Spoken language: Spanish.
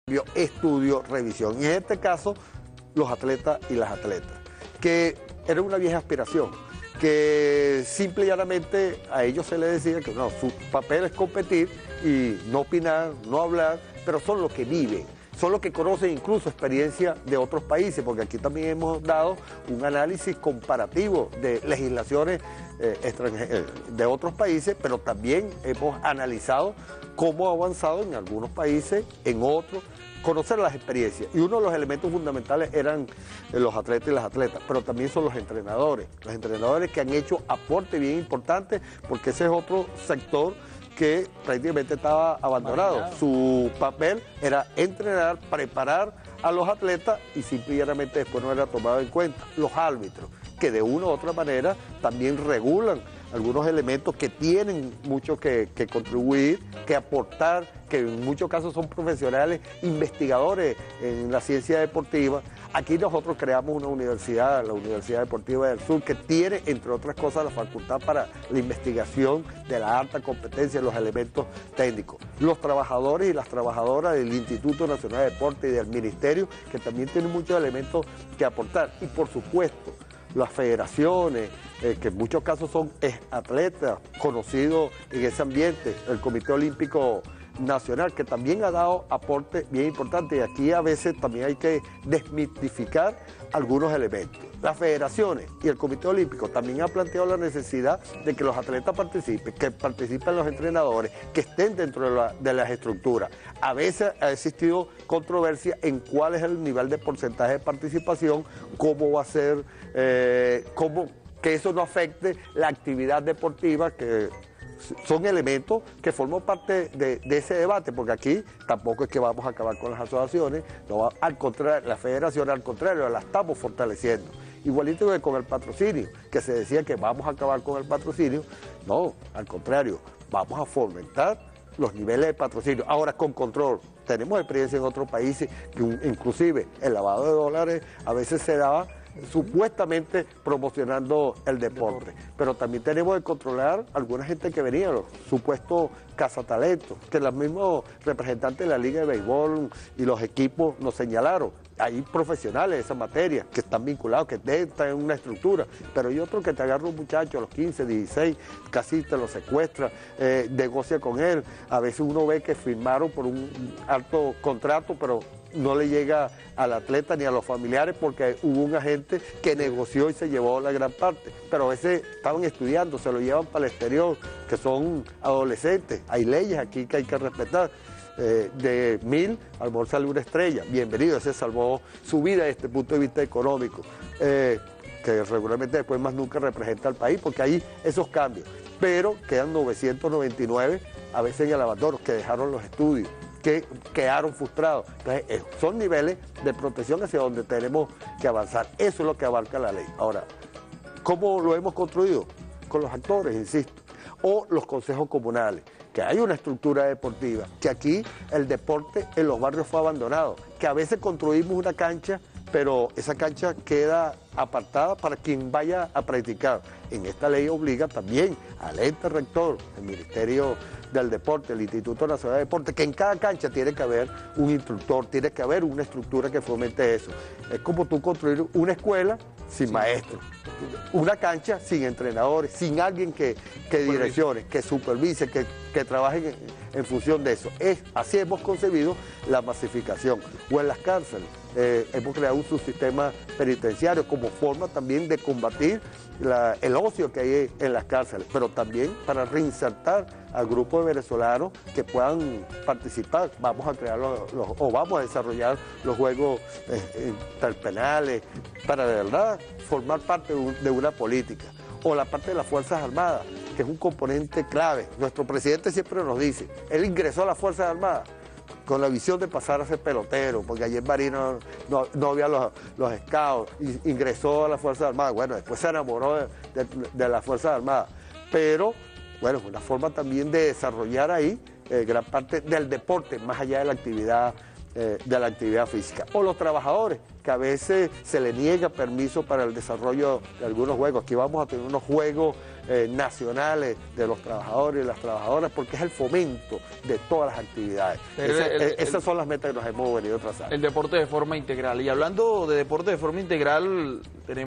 estudio, revisión. Y en este caso, los atletas y las atletas, que era una vieja aspiración, que simple y llanamente a ellos se les decía que no, su papel es competir y no opinar, no hablar, pero son los que viven, son los que conocen incluso experiencia de otros países, porque aquí también hemos dado un análisis comparativo de legislaciones de otros países, pero también hemos analizado cómo ha avanzado en algunos países, en otros, conocer las experiencias. Y uno de los elementos fundamentales eran los atletas y las atletas, pero también son los entrenadores que han hecho aporte bien importante, porque ese es otro sector que prácticamente estaba abandonado. Su papel era entrenar, preparar a los atletas y simplemente después no era tomado en cuenta. Los árbitros, que de una u otra manera también regulan algunos elementos que tienen mucho que contribuir, que aportar, que en muchos casos son profesionales, investigadores en la ciencia deportiva. Aquí nosotros creamos una universidad, la Universidad Deportiva del Sur, que tiene, entre otras cosas, la facultad para la investigación de la alta competencia de los elementos técnicos. Los trabajadores y las trabajadoras del Instituto Nacional de Deporte y del Ministerio, que también tienen muchos elementos que aportar. Y por supuesto, las federaciones, que en muchos casos son atletas conocidos en ese ambiente, el Comité Olímpico Nacional, que también ha dado aporte bien importante, y aquí a veces también hay que desmitificar algunos elementos. Las federaciones y el Comité Olímpico también han planteado la necesidad de que los atletas participen, que participen los entrenadores, que estén dentro de las estructuras. A veces ha existido controversia en cuál es el nivel de porcentaje de participación, cómo va a ser, que eso no afecte la actividad deportiva, que son elementos que forman parte de ese debate, porque aquí tampoco es que vamos a acabar con las asociaciones, no, al contrario, la federación al contrario, la estamos fortaleciendo. Igualito que con el patrocinio, que se decía que vamos a acabar con el patrocinio, no, al contrario, vamos a fomentar los niveles de patrocinio, ahora con control. Tenemos experiencia en otros países, que inclusive el lavado de dólares a veces se daba supuestamente promocionando el deporte. Pero también tenemos que controlar a alguna gente que venía, los supuestos cazatalentos, que los mismos representantes de la Liga de Béisbol y los equipos nos señalaron. Hay profesionales de esa materia que están vinculados, que están en una estructura, pero hay otros que te agarran un muchacho a los 15, 16, casi te lo secuestra, negocia con él. A veces uno ve que firmaron por un alto contrato, pero no le llega al atleta ni a los familiares porque hubo un agente que negoció y se llevó la gran parte. Pero a veces estaban estudiando, se lo llevan para el exterior, que son adolescentes. Hay leyes aquí que hay que respetar. De 1000, a lo mejor sale una estrella. Bienvenido, ese salvó su vida desde este punto de vista económico, que regularmente después más nunca representa al país, porque hay esos cambios. Pero quedan 999, a veces en el abandono, que dejaron los estudios, que quedaron frustrados. Entonces, son niveles de protección hacia donde tenemos que avanzar. Eso es lo que abarca la ley. Ahora, ¿cómo lo hemos construido? Con los actores, insisto, o los consejos comunales, que hay una estructura deportiva, que aquí el deporte en los barrios fue abandonado, que a veces construimos una cancha, pero esa cancha queda apartada para quien vaya a practicar. En esta ley obliga también al ente rector, el Ministerio del Deporte, el Instituto Nacional de Deporte, que en cada cancha tiene que haber un instructor, tiene que haber una estructura que fomente eso. Es como tú construir una escuela sin maestros, una cancha sin entrenadores, sin alguien que direccione, que supervise, que trabaje en función de eso. Así hemos concebido la masificación. O en las cárceles, hemos creado un subsistema penitenciario como forma también de combatir el ocio que hay en las cárceles, pero también para reinsertar al grupo de venezolanos que puedan participar. Vamos a crear o vamos a desarrollar los juegos interpenales para de verdad formar parte de una política. O la parte de las Fuerzas Armadas, que es un componente clave. Nuestro presidente siempre nos dice, él ingresó a las Fuerzas Armadas con la visión de pasar a ser pelotero, porque ayer en Marino no había los scouts, ingresó a las Fuerzas Armadas. Bueno, después se enamoró de las Fuerzas Armadas, pero bueno, es una forma también de desarrollar ahí gran parte del deporte, más allá de la actividad física. O los trabajadores, que a veces se les niega permiso para el desarrollo de algunos juegos. Aquí vamos a tener unos juegos nacionales de los trabajadores y las trabajadoras, porque es el fomento de todas las actividades. Esas son las metas que nos hemos venido trazando. El deporte de forma integral. Y hablando de deporte de forma integral, tenemos